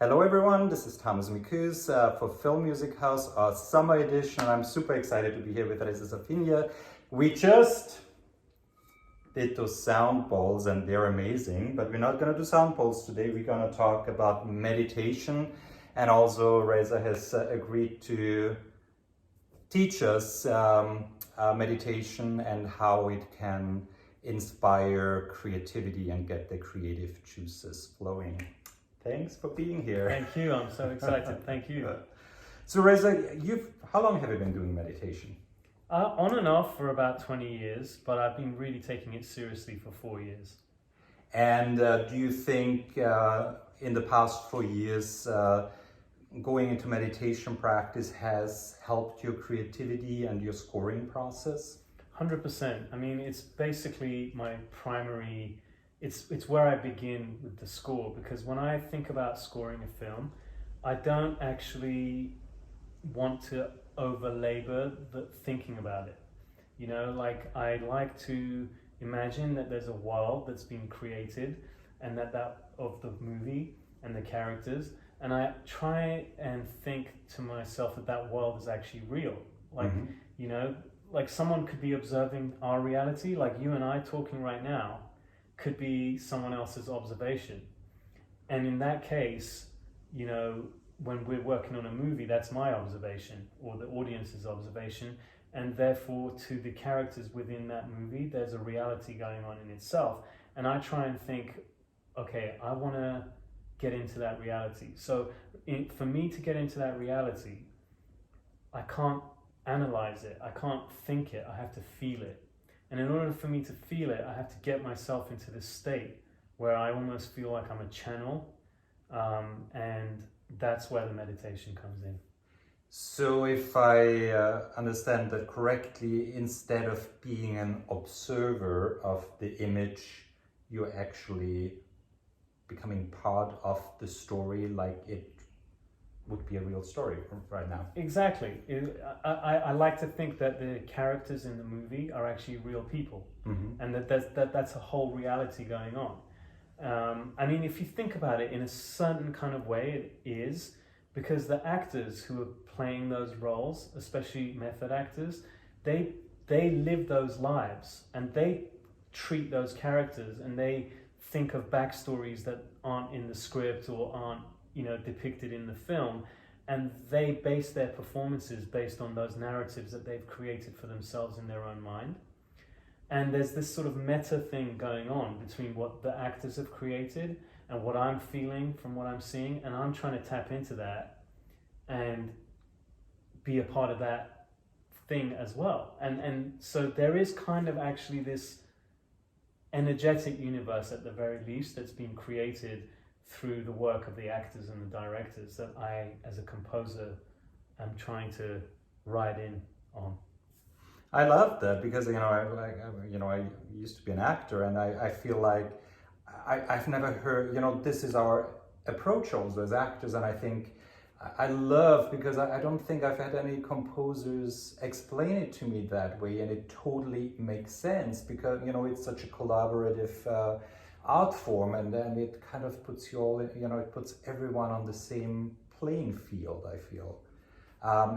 Hello everyone, this is Mikusz for Film Music House, our summer edition. I'm super excited to be here with Reza Safinia. We just did those sound bowls and they're amazing, but we're not going to do sound bowls today. We're going to talk about meditation, and also Reza has agreed to teach us meditation and how it can inspire creativity and get the creative juices flowing. Thanks for being here. Thank you, I'm so excited. Thank you. So Reza, how long have you been doing meditation? On and off for about 20 years, but I've been really taking it seriously for 4 years. And do you think in the past 4 years going into meditation practice has helped your creativity and your scoring process? 100%. I mean, it's basically my primary, it's where I begin with the score, because when I think about scoring a film, I don't actually want to over-labor the thinking about it. You know, like I like to imagine that there's a world that's been created and that of the movie and the characters, and I try and think to myself that world is actually real. Like, you know, like someone could be observing our reality, like you and I talking right now could be someone else's observation. And in that case, you know, when we're working on a movie, that's my observation or the audience's observation, and therefore to the characters within that movie, there's a reality going on in itself. And I try and think, okay, I want to get into that reality. So for me to get into that reality, I can't analyze it, I can't think it, I have to feel it. And in order for me to feel it, I have to get myself into this state where I almost feel like I'm a channel, and that's where the meditation comes in. So if I understand that correctly, instead of being an observer of the image, you're actually becoming part of the story, like it would be a real story right now. Exactly. I like to think that the characters in the movie are actually real people, and that's a whole reality going on. I mean, if you think about it in a certain kind of way, it is, because the actors who are playing those roles, especially method actors, they live those lives and they treat those characters and they think of backstories that aren't in the script or aren't, you know, depicted in the film, and they base their performances based on those narratives that they've created for themselves in their own mind. And there's this sort of meta thing going on between what the actors have created and what I'm feeling from what I'm seeing, and I'm trying to tap into that and be a part of that thing as well. And so there is kind of actually this energetic universe at the very least that's been created through the work of the actors and the directors that I, as a composer, am trying to ride in on. I love that, because I used to be an actor, and I feel like I've never heard, this is our approach also as actors, and I think I love, because I don't think I've had any composers explain it to me that way, and it totally makes sense, because it's such a collaborative art form, and then it kind of puts you all in, it puts everyone on the same playing field, I feel.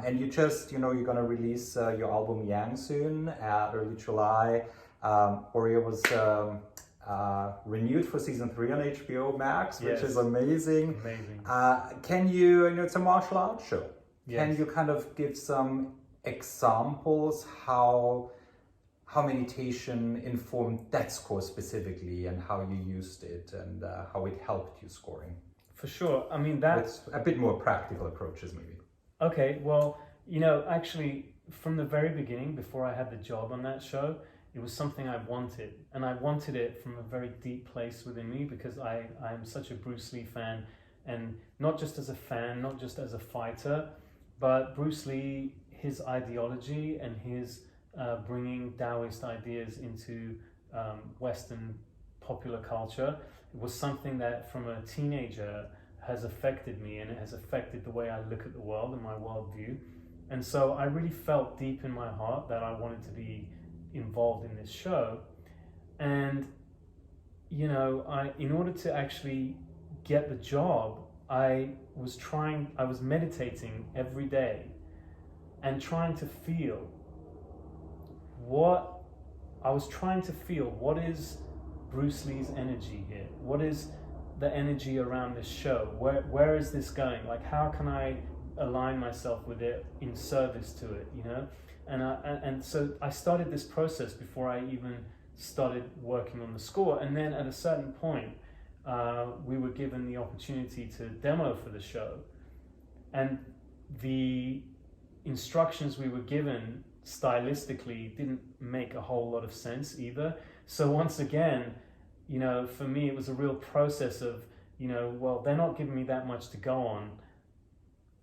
And you just, you're going to release your album Yang soon, early July. Oreo was renewed for season 3 on HBO Max, which is amazing. Can you, it's a martial arts show. Yes. Can you kind of give some examples how meditation informed that score specifically, and how you used it, and how it helped you scoring? For sure. I mean, that's a bit more practical approaches maybe. Okay, well, actually, from the very beginning, before I had the job on that show, it was something I wanted. And I wanted it from a very deep place within me, because I'm such a Bruce Lee fan, and not just as a fan, not just as a fighter, but Bruce Lee, his ideology and his bringing Taoist ideas into Western popular culture, it was something that from a teenager has affected me, and it has affected the way I look at the world and my worldview. And so I really felt deep in my heart that I wanted to be involved in this show. And in order to actually get the job, I was meditating every day and trying to feel what what is Bruce Lee's energy here? What is the energy around this show? Where is this going? Like, how can I align myself with it in service to it, you know? And so I started this process before I even started working on the score. And then at a certain point, we were given the opportunity to demo for the show. And the instructions we were given stylistically didn't make a whole lot of sense either. So once again, you know, for me, it was a real process of, you know, well, they're not giving me that much to go on.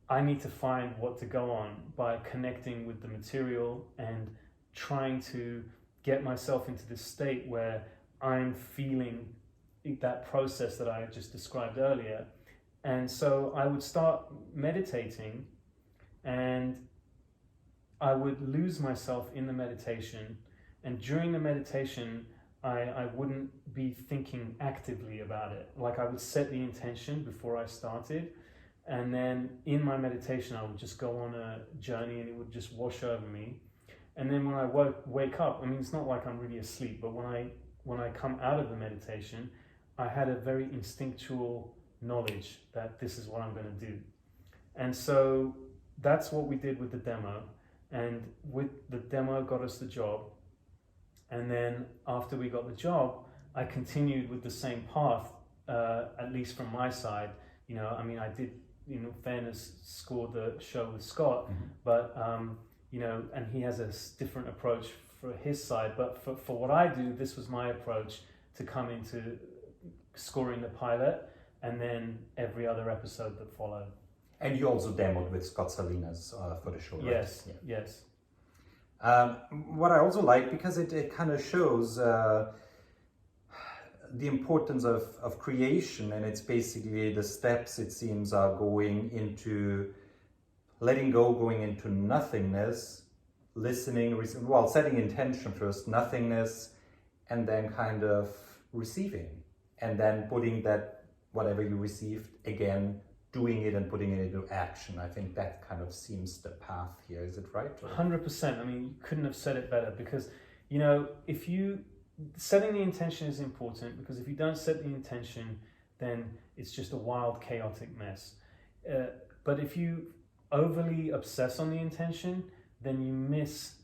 I need to find what to go on by connecting with the material and trying to get myself into this state where I'm feeling that process that I just described earlier. And so I would start meditating, and I would lose myself in the meditation. And during the meditation, I wouldn't be thinking actively about it. Like, I would set the intention before I started, and then in my meditation I would just go on a journey and it would just wash over me. And then when I wake up, I mean, it's not like I'm really asleep, but when I come out of the meditation, I had a very instinctual knowledge that this is what I'm going to do. And so that's what we did with the demo, and with the demo got us the job. And then after we got the job, I continued with the same path, at least from my side. You know, I mean, I did, you know, fairness, scored the show with Scott, but, you know, and he has a different approach for his side. But for what I do, this was my approach to come into scoring the pilot and then every other episode that followed. And you also demoed with Scott Salinas for the show, right? Yes, yeah. Yes. What I also like, because it kind of shows the importance of creation, and it's basically the steps, it seems, are going into letting go, going into nothingness, listening, setting intention first, nothingness, and then kind of receiving, and then putting that, whatever you received, again, doing it and putting it into action. I think that kind of seems the path here. Is it right? 100%. I mean, you couldn't have said it better, because, you know, setting the intention is important, because if you don't set the intention, then it's just a wild, chaotic mess. But if you overly obsess on the intention, then you miss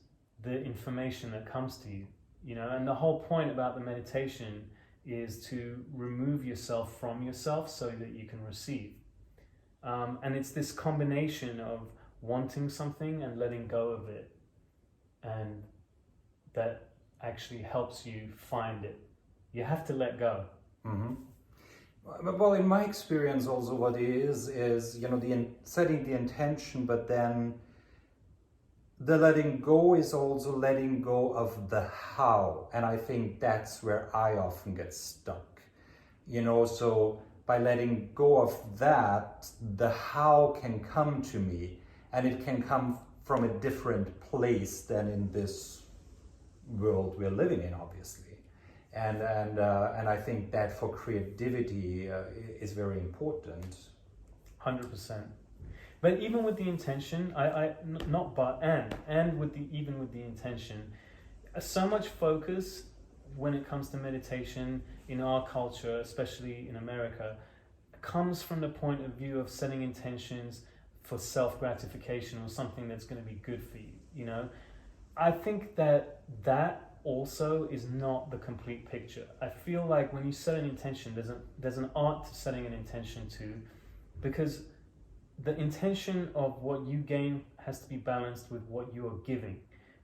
the information that comes to you, you know. And the whole point about the meditation is to remove yourself from yourself so that you can receive. And it's this combination of wanting something and letting go of it, and that actually helps you find it. You have to let go. Mm-hmm. Well, in my experience also, what it is, you know, setting the intention, but then the letting go is also letting go of the how. And I think that's where I often get stuck, you know. So by letting go of that, the how can come to me, and it can come from a different place than in this world we're living in, obviously. And I think that for creativity is very important. 100%. But even with the intention, even with the intention, so much focus when it comes to meditation in our culture, especially in America, comes from the point of view of setting intentions for self-gratification or something that's going to be good for you, you know. I think that also is not the complete picture. I feel like when you set an intention, there's an art to setting an intention too, because the intention of what you gain has to be balanced with what you are giving,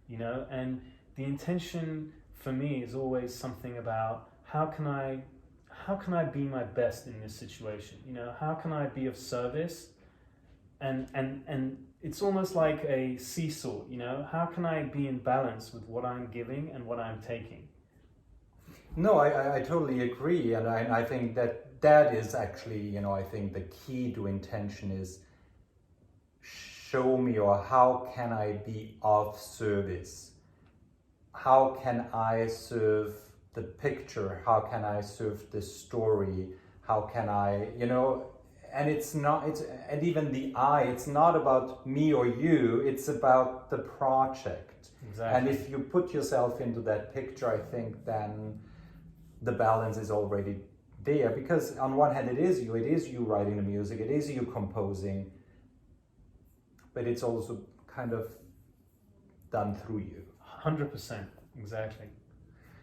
you know. And the intention for me is always something about how can I be my best in this situation, you know. How can I be of service? And it's almost like a seesaw, you know. How can I be in balance with what I'm giving and what I'm taking? No, I totally agree, and I think that is actually, you know, I think the key to intention is show me, or how can I be of service? How can I serve the picture? How can I serve the story? How can I, you know, and it's not, and even the I, it's not about me or you, it's about the project. Exactly. And if you put yourself into that picture, I think then the balance is already there, because on one hand it is you writing the music, it is you composing, but it's also kind of done through you. 100%, exactly.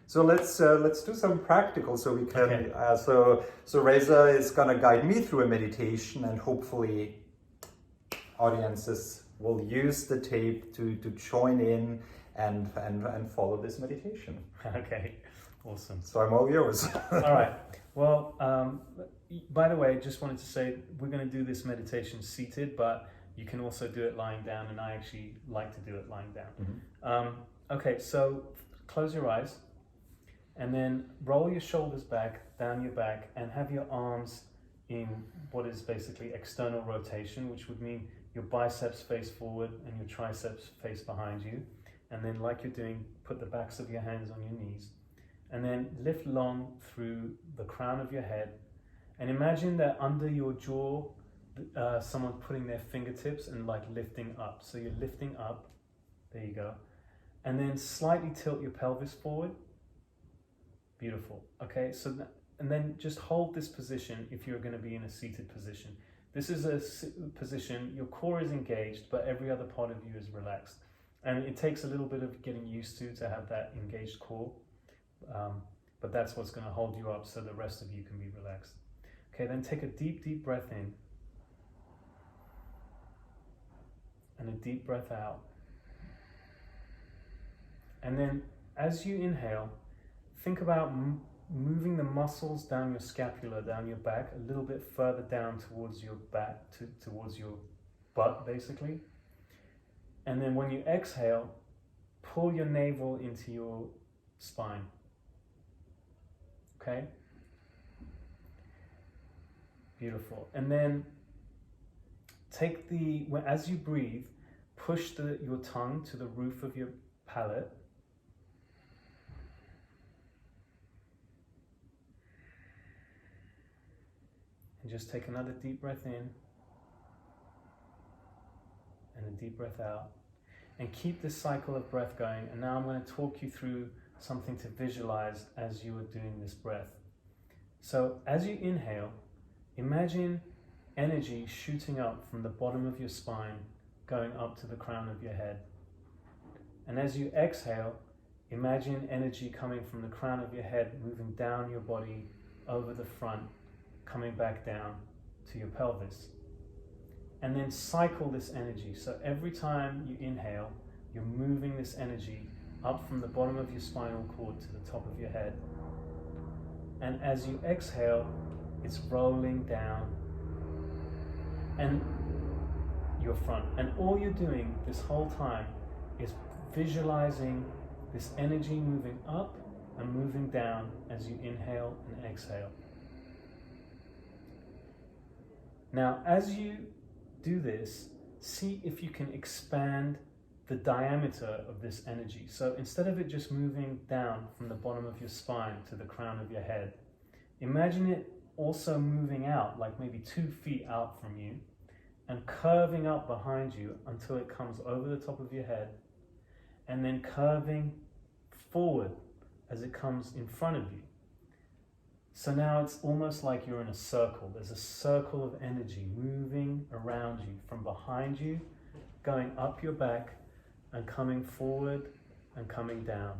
So let's do some practical, so we can. Okay. So Reza is gonna guide me through a meditation, and hopefully, audiences will use the tape to join in and follow this meditation. Okay, awesome. So I'm all yours. All right. Well, by the way, just wanted to say we're going to do this meditation seated, but you can also do it lying down, and I actually like to do it lying down. Mm-hmm. Okay, so close your eyes. And then roll your shoulders back, down your back, and have your arms in what is basically external rotation, which would mean your biceps face forward and your triceps face behind you. And then, like you're doing, put the backs of your hands on your knees. And then lift long through the crown of your head. And imagine that under your jaw, someone putting their fingertips and like lifting up. So you're lifting up. There you go. And then slightly tilt your pelvis forward. Beautiful. Okay, so and then just hold this position if you're going to be in a seated position. This is a position, your core is engaged, but every other part of you is relaxed. And it takes a little bit of getting used to have that engaged core, but that's what's going to hold you up so the rest of you can be relaxed. Okay, then take a deep, deep breath in and a deep breath out. And then as you inhale, think about moving the muscles down your scapula, down your back, a little bit further down towards your back, towards your butt, basically. And then when you exhale, pull your navel into your spine. Okay? Beautiful. And then take as you breathe, push your tongue to the roof of your palate. And just take another deep breath in and a deep breath out. And keep this cycle of breath going. And now I'm going to talk you through something to visualize as you are doing this breath. So as you inhale, imagine energy shooting up from the bottom of your spine, going up to the crown of your head. And as you exhale, imagine energy coming from the crown of your head, moving down your body, over the front, coming back down to your pelvis. And then cycle this energy. So every time you inhale, you're moving this energy up from the bottom of your spinal cord to the top of your head. And as you exhale, it's rolling down and your front. And all you're doing this whole time is visualizing this energy moving up and moving down as you inhale and exhale. Now, as you do this, see if you can expand the diameter of this energy. So instead of it just moving down from the bottom of your spine to the crown of your head, imagine it also moving out, like maybe 2 feet out from you, and curving up behind you until it comes over the top of your head, and then curving forward as it comes in front of you. So now it's almost like you're in a circle. There's a circle of energy moving around you, from behind you, going up your back, and coming forward and coming down.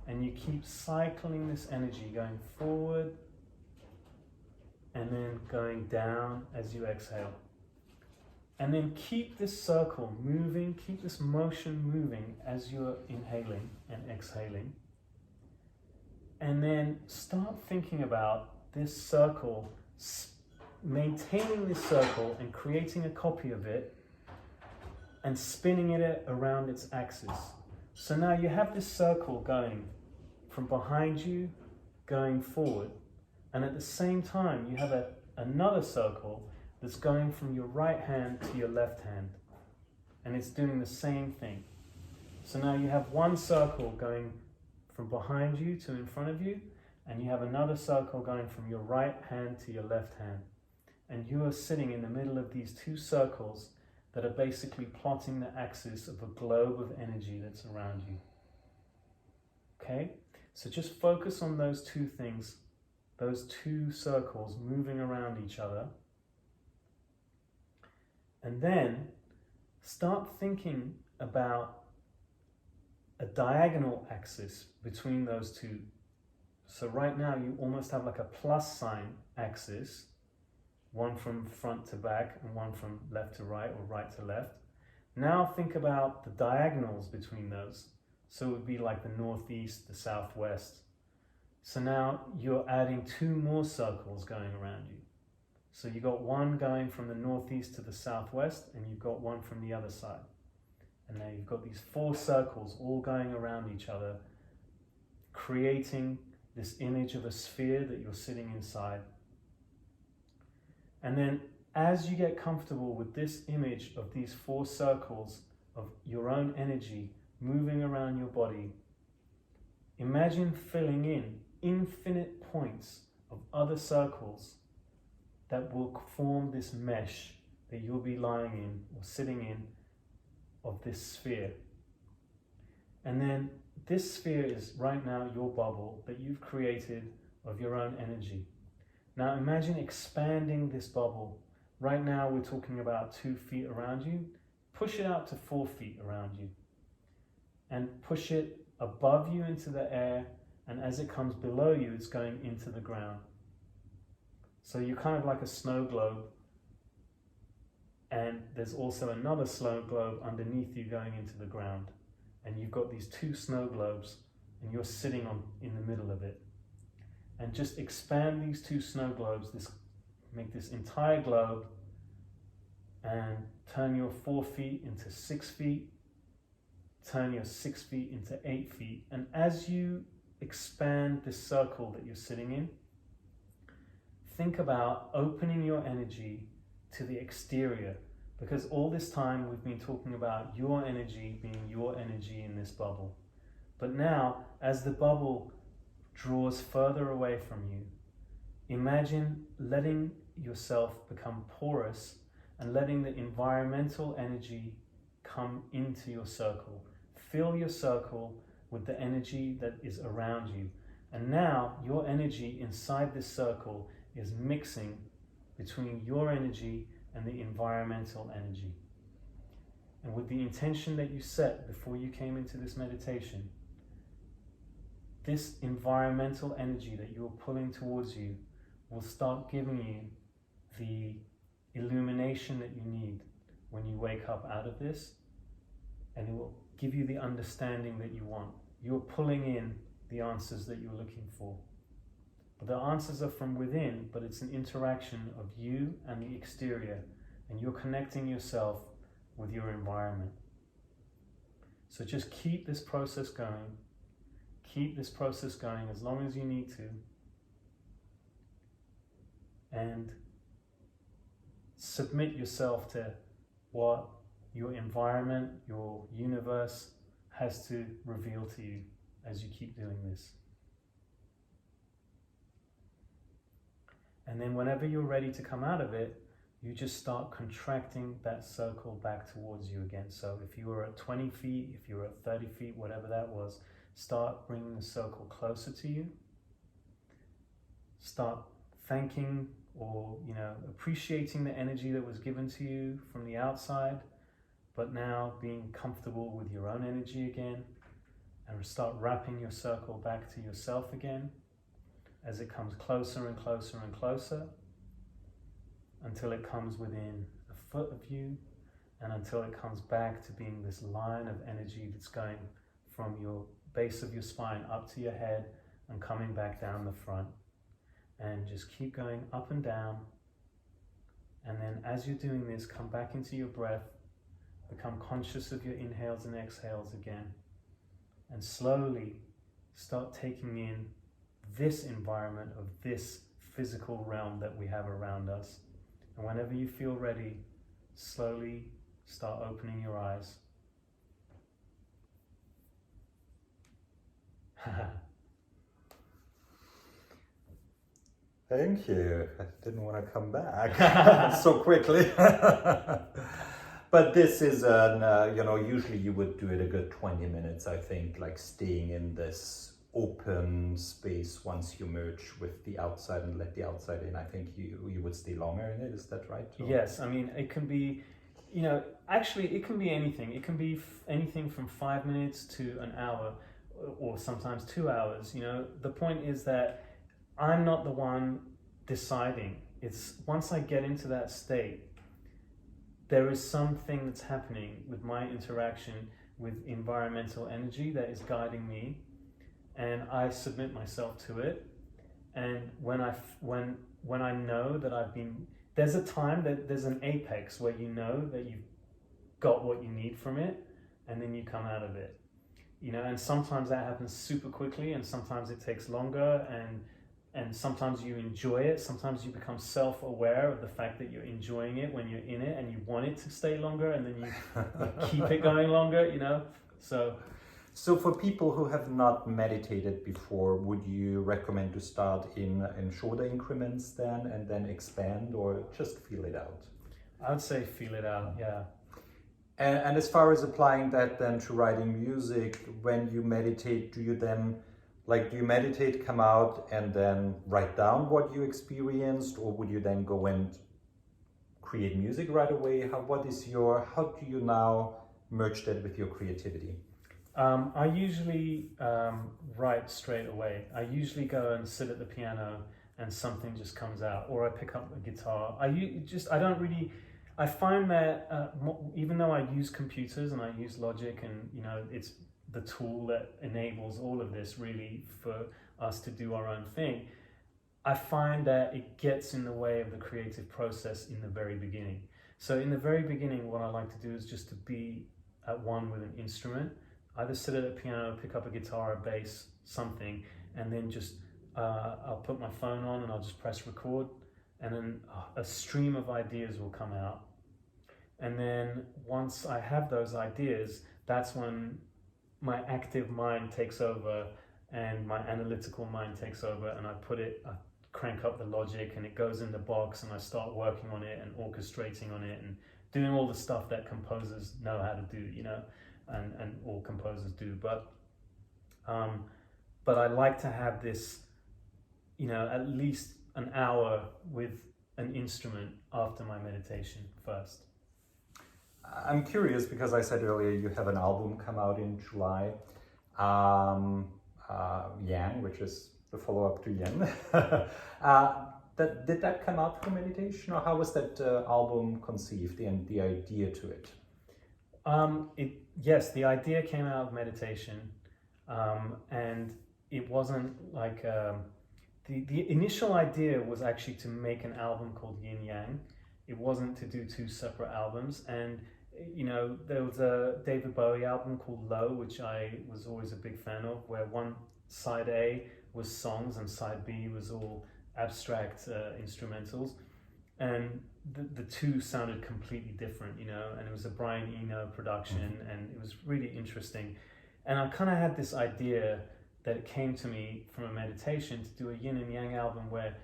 And you keep cycling this energy, going forward and then going down as you exhale. And then keep this circle moving, keep this motion moving as you're inhaling and exhaling. And then start thinking about this circle, maintaining this circle and creating a copy of it and spinning it around its axis. So now you have this circle going from behind you, going forward, and at the same time you have another circle that's going from your right hand to your left hand, and it's doing the same thing. So now you have one circle going from behind you to in front of you, and you have another circle going from your right hand to your left hand. and you are sitting in the middle of these two circles that are basically plotting the axis of a globe of energy that's around you. Okay? So just focus on those two things, those two circles moving around each other. And then start thinking about a diagonal axis between those two. So right now you almost have like a plus sign axis, one from front to back and one from left to right or right to left. Now think about the diagonals between those. So it would be like the northeast, the southwest. So now you're adding two more circles going around you. So you've got one going from the northeast to the southwest, and you've got one from the other side. And now you've got these four circles all going around each other, creating this image of a sphere that you're sitting inside. And then as you get comfortable with this image of these four circles of your own energy moving around your body, imagine filling in infinite points of other circles that will form this mesh that you'll be lying in or sitting in of this sphere. And then this sphere is right now your bubble that you've created of your own energy. Now imagine expanding this bubble. Right now we're talking about 2 feet around you. Push it out to 4 feet around you. And push it above you into the air, and as it comes below you, it's going into the ground. So you're kind of like a snow globe, and there's also another snow globe underneath you going into the ground. And you've got these 2 snow globes, and you're sitting in the middle of it. And just expand these 2 snow globes, make this entire globe, and turn your 4 feet into 6 feet, turn your 6 feet into 8 feet. And as you expand this circle that you're sitting in, think about opening your energy to the exterior, because all this time we've been talking about your energy being your energy in this bubble. But now, as the bubble draws further away from you, imagine letting yourself become porous and letting the environmental energy come into your circle. Fill your circle with the energy that is around you. And now your energy inside this circle is mixing between your energy and the environmental energy. And with the intention that you set before you came into this meditation, this environmental energy that you're pulling towards you will start giving you the illumination that you need when you wake up out of this, and it will give you the understanding that you want. You're pulling in the answers that you're looking for. But the answers are from within, but it's an interaction of you and the exterior, and you're connecting yourself with your environment. So just keep this process going. Keep this process going as long as you need to. And submit yourself to what your environment, your universe has to reveal to you as you keep doing this. And then whenever you're ready to come out of it, you just start contracting that circle back towards you again. So if you were at 20 feet, if you were at 30 feet, whatever that was, start bringing the circle closer to you. Start thanking or appreciating the energy that was given to you from the outside, but now being comfortable with your own energy again, and start wrapping your circle back to yourself again as it comes closer and closer and closer, until it comes within a foot of you, and until it comes back to being this line of energy that's going from your base of your spine up to your head and coming back down the front. And just keep going up and down. And then as you're doing this, come back into your breath, become conscious of your inhales and exhales again, and slowly start taking in this environment of this physical realm that we have around us. And whenever you feel ready, slowly start opening your eyes. Thank you. I didn't want to come back so quickly. But this is usually you would do it a good 20 minutes, I think, like staying in this open space once you merge with the outside and let the outside in. I think you would stay longer in it. Is that right? Or? Yes, I mean, it can be, actually it can be anything. It can be anything from 5 minutes to an hour or sometimes 2 hours. The point is that I'm not the one deciding. It's once I get into that state, there is something that's happening with my interaction with environmental energy that is guiding me, and I submit myself to it. And when I know that there's a time that there's an apex where you know that you've got what you need from it, and then you come out of it. And sometimes that happens super quickly, and sometimes it takes longer, and sometimes you enjoy it. Sometimes you become self-aware of the fact that you're enjoying it when you're in it, and you want it to stay longer, and then you keep it going longer, So for people who have not meditated before, would you recommend to start in shorter increments then, and then expand, or just feel it out? I would say feel it out, yeah. And as far as applying that then to writing music, when you meditate, do you meditate, come out, and then write down what you experienced, or would you then go and create music right away? How do you now merge that with your creativity? I usually write straight away. I usually go and sit at the piano and something just comes out, or I pick up a guitar. I find that even though I use computers and I use Logic, and it's the tool that enables all of this really for us to do our own thing, I find that it gets in the way of the creative process in the very beginning. So in the very beginning, what I like to do is just to be at one with an instrument. Either sit at a piano, pick up a guitar, a bass, something, and then just I'll put my phone on and I'll just press record, and then a stream of ideas will come out. And then once I have those ideas, that's when my active mind takes over and my analytical mind takes over, and I crank up the Logic, and it goes in the box, and I start working on it and orchestrating on it and doing all the stuff that composers know how to do, and all composers do. But I like to have this, at least an hour with an instrument after my meditation first. I'm curious because I said earlier you have an album come out in July, Yang, which is the follow-up to Yin. Did that come out from meditation, or how was that album conceived and the idea to it? Yes, the idea came out of meditation, and it wasn't like the initial idea was actually to make an album called Yin Yang. It wasn't to do two separate albums, and there was a David Bowie album called Low, which I was always a big fan of, where one side A was songs and side B was all abstract instrumentals, and the two sounded completely different, and it was a Brian Eno production, and it was really interesting. And I kind of had this idea that it came to me from a meditation to do a Yin and Yang album where,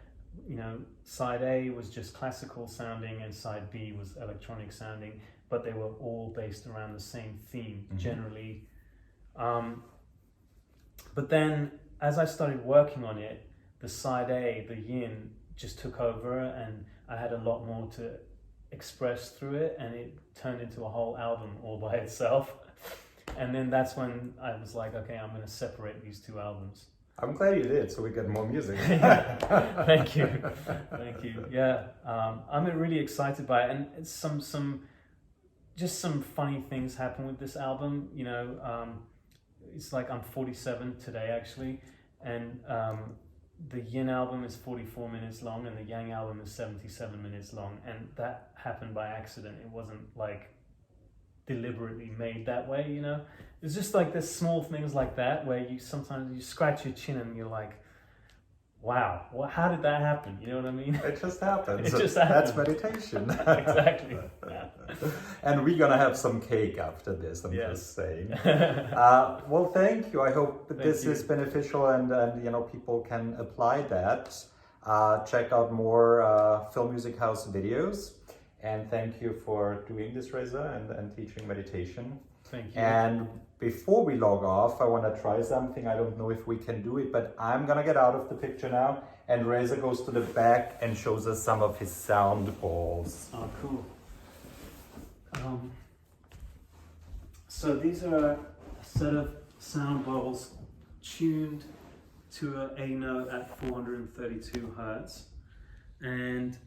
side A was just classical sounding and side B was electronic sounding, but they were all based around the same theme generally. But then as I started working on it, the side A, the Yin, just took over, and I had a lot more to express through it, and it turned into a whole album all by itself. And then that's when I was like, okay, I'm going to separate these two albums. I'm glad you did, so we get more music. Thank you. Yeah, I'm really excited by it, and it's some funny things happen with this album. It's like I'm 47 today actually, and the Yin album is 44 minutes long, and the Yang album is 77 minutes long, and that happened by accident. It wasn't like deliberately made that way, It's just like there's small things like that where you sometimes scratch your chin and you're like, wow, how did that happen? You know what I mean? It just happens. It just happens. That's meditation. Exactly. Yeah. And we're gonna have some cake after this, I'm just saying. Well, thank you. I hope this is beneficial, and people can apply that. check out more Film Music House videos. And thank you for doing this, Reza, and teaching meditation. Thank you. And before we log off, I want to try something. I don't know if we can do it, but I'm going to get out of the picture now. And Reza goes to the back and shows us some of his sound balls. Oh, cool. So these are a set of sound bowls tuned to an A note at 432 hertz, and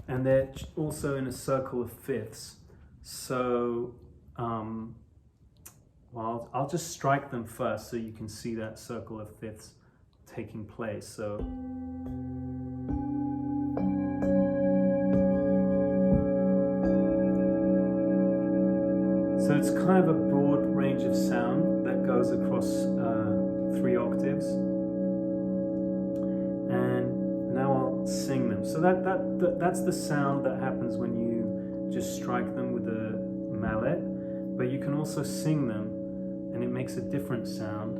they're also in a circle of fifths. So, well, I'll just strike them first so you can see that circle of fifths taking place. So. So it's kind of a broad range of sound that goes across 3 octaves. And now I'll sing them. So that's the sound that happens when you just strike them with a mallet. But you can also sing them, and it makes a different sound.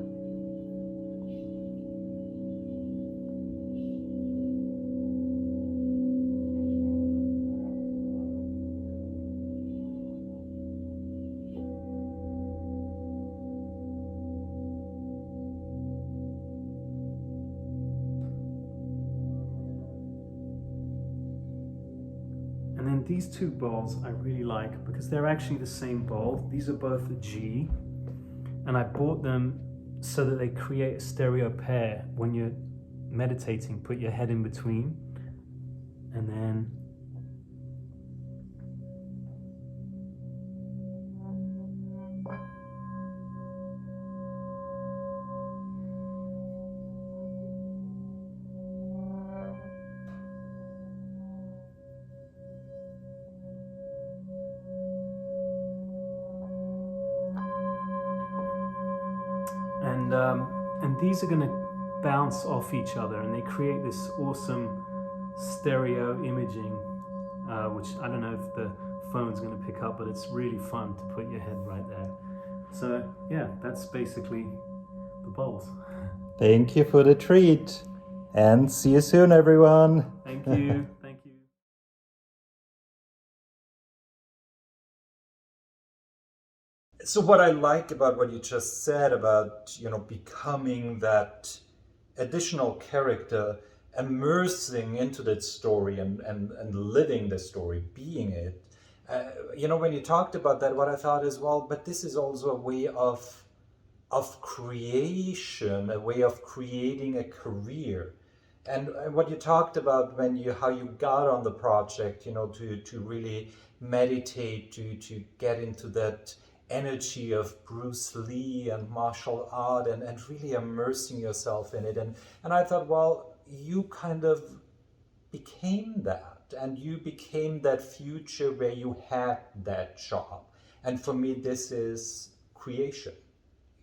And then these 2 bowls I really like because they're actually the same bowl. These are both a G, and I bought them so that they create a stereo pair. When you're meditating, put your head in between, and then and these are going to bounce off each other, and they create this awesome stereo imaging, which I don't know if the phone's going to pick up, but it's really fun to put your head right there. So yeah, that's basically the bowls. Thank you for the treat, and see you soon, everyone. Thank you. Thank you. So what I like about what you just said about, becoming that additional character, immersing into that story and living the story, being it. When you talked about that, what I thought is, well, but this is also a way of creation, a way of creating a career. And what you talked about how you got on the project, to really meditate, to get into that energy of Bruce Lee and martial art and really immersing yourself in it. And I thought, well, you kind of became that, and you became that future where you had that job. And for me, this is creation.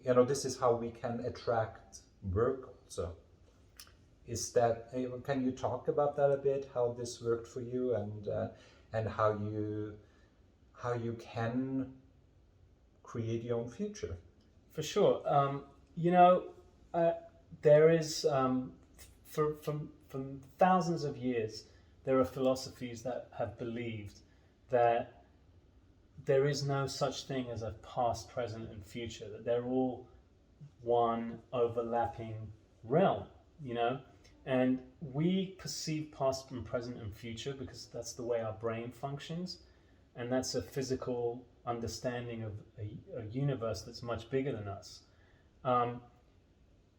This is how we can attract work also. Can you talk about that a bit, how this worked for you, and how you can create your own future? For sure. There is, from thousands of years, there are philosophies that have believed that there is no such thing as a past, present, and future, that they're all one overlapping realm, and we perceive past and present and future because that's the way our brain functions, and that's a physical understanding of a universe that's much bigger than us.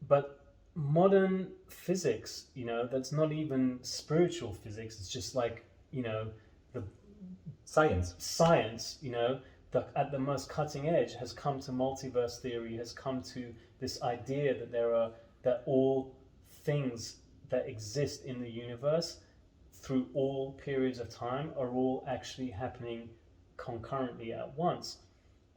But modern physics, that's not even spiritual physics, it's just like, the science, at the most cutting edge has come to multiverse theory, has come to this idea that all things that exist in the universe through all periods of time are all actually happening concurrently at once.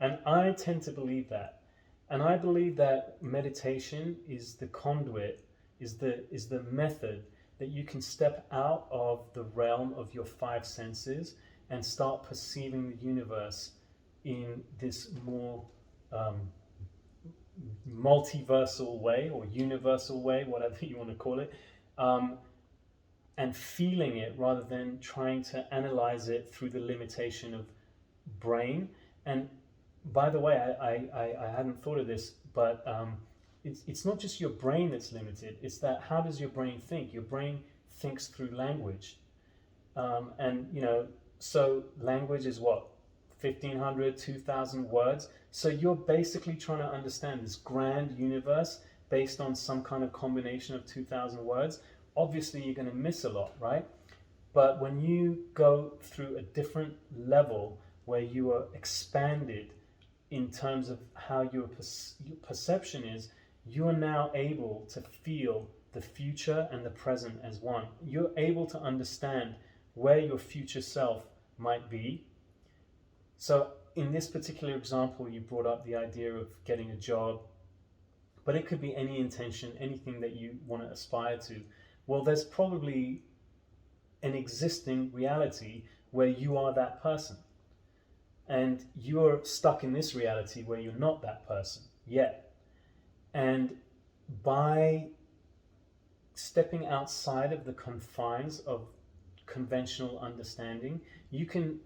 And I tend to believe that. And I believe that meditation is the conduit, is the method that you can step out of the realm of your 5 senses and start perceiving the universe in this more multiversal way or universal way, whatever you want to call it, and feeling it rather than trying to analyze it through the limitation of brain. And by the way, I hadn't thought of this, but it's not just your brain that's limited, it's that how does your brain think? Your brain thinks through language. And, you know, so language is what? 1,500, 2,000 words. So you're basically trying to understand this grand universe based on some kind of combination of 2,000 words. Obviously, you're going to miss a lot, right? But when you go through a different level where you are expanded in terms of how your perception is, you are now able to feel the future and the present as one. You're able to understand where your future self might be. So in this particular example, you brought up the idea of getting a job, but it could be any intention, anything that you want to aspire to. Well, there's probably an existing reality where you are that person. And you're stuck in this reality where you're not that person yet. And by stepping outside of the confines of conventional understanding, you can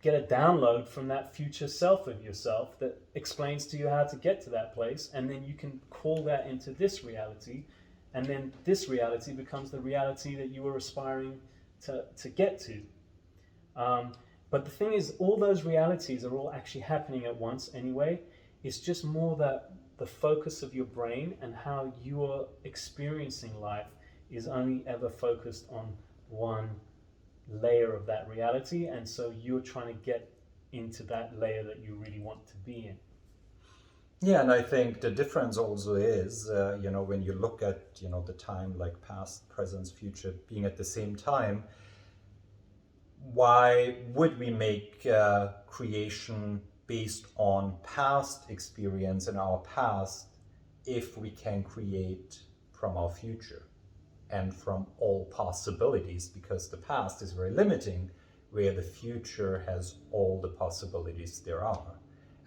get a download from that future self of yourself that explains to you how to get to that place, and then you can call that into this reality, and then this reality becomes the reality that you were aspiring to get to. But the thing is, all those realities are all actually happening at once anyway. It's just more that the focus of your brain and how you are experiencing life is only ever focused on one layer of that reality, and so you're trying to get into that layer that you really want to be in. Yeah, and I think the difference also is, when you look at, the time like past, present, future being at the same time, why would we make creation based on past experience in our past if we can create from our future and from all possibilities? Because the past is very limiting, where the future has all the possibilities there are.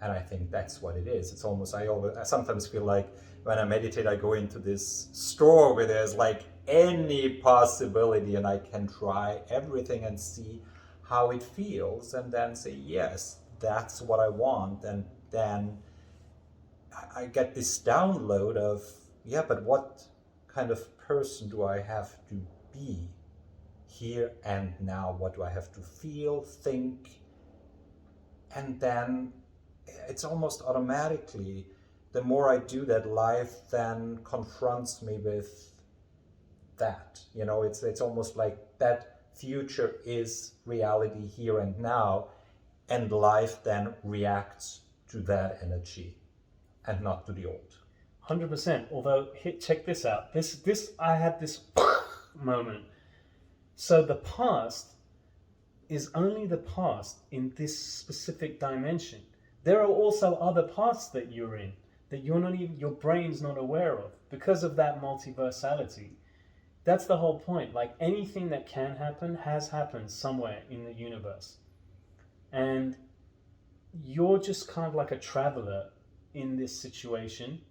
And I think that's what it is. It's almost, I sometimes feel like when I meditate, I go into this store where there's like any possibility and I can try everything and see how it feels and then say, yes, that's what I want. And then I get this download of, yeah, but what kind of person do I have to be here and now? What do I have to feel, think? And then it's almost automatically, the more I do that, life then confronts me with that. It's almost like that future is reality here and now, and life then reacts to that energy and not to the old. 100%. Although, check this out. This I had this moment. So the past is only the past in this specific dimension. There are also other pasts that you're in that your brain's not aware of because of that multiversality. That's the whole point. Like, anything that can happen has happened somewhere in the universe. And you're just kind of like a traveler in this situation.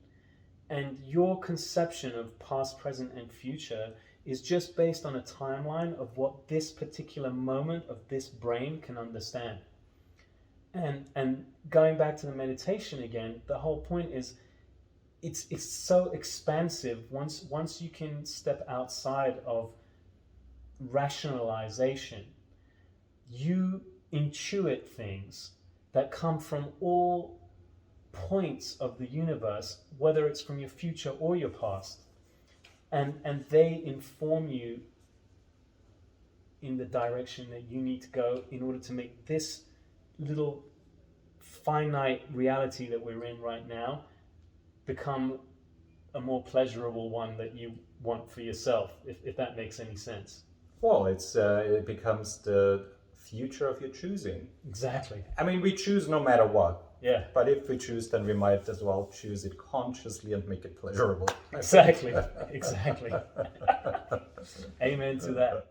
And your conception of past, present, and future is just based on a timeline of what this particular moment of this brain can understand. And going back to the meditation again, the whole point is it's so expansive. Once you can step outside of rationalization, you intuit things that come from all points of the universe, whether it's from your future or your past, and they inform you in the direction that you need to go in order to make this little finite reality that we're in right now become a more pleasurable one that you want for yourself, if that makes any sense. Well, it becomes the future of your choosing. Exactly. I mean, we choose no matter what. Yeah. But if we choose, then we might as well choose it consciously and make it pleasurable. Exactly. Exactly. Amen to that.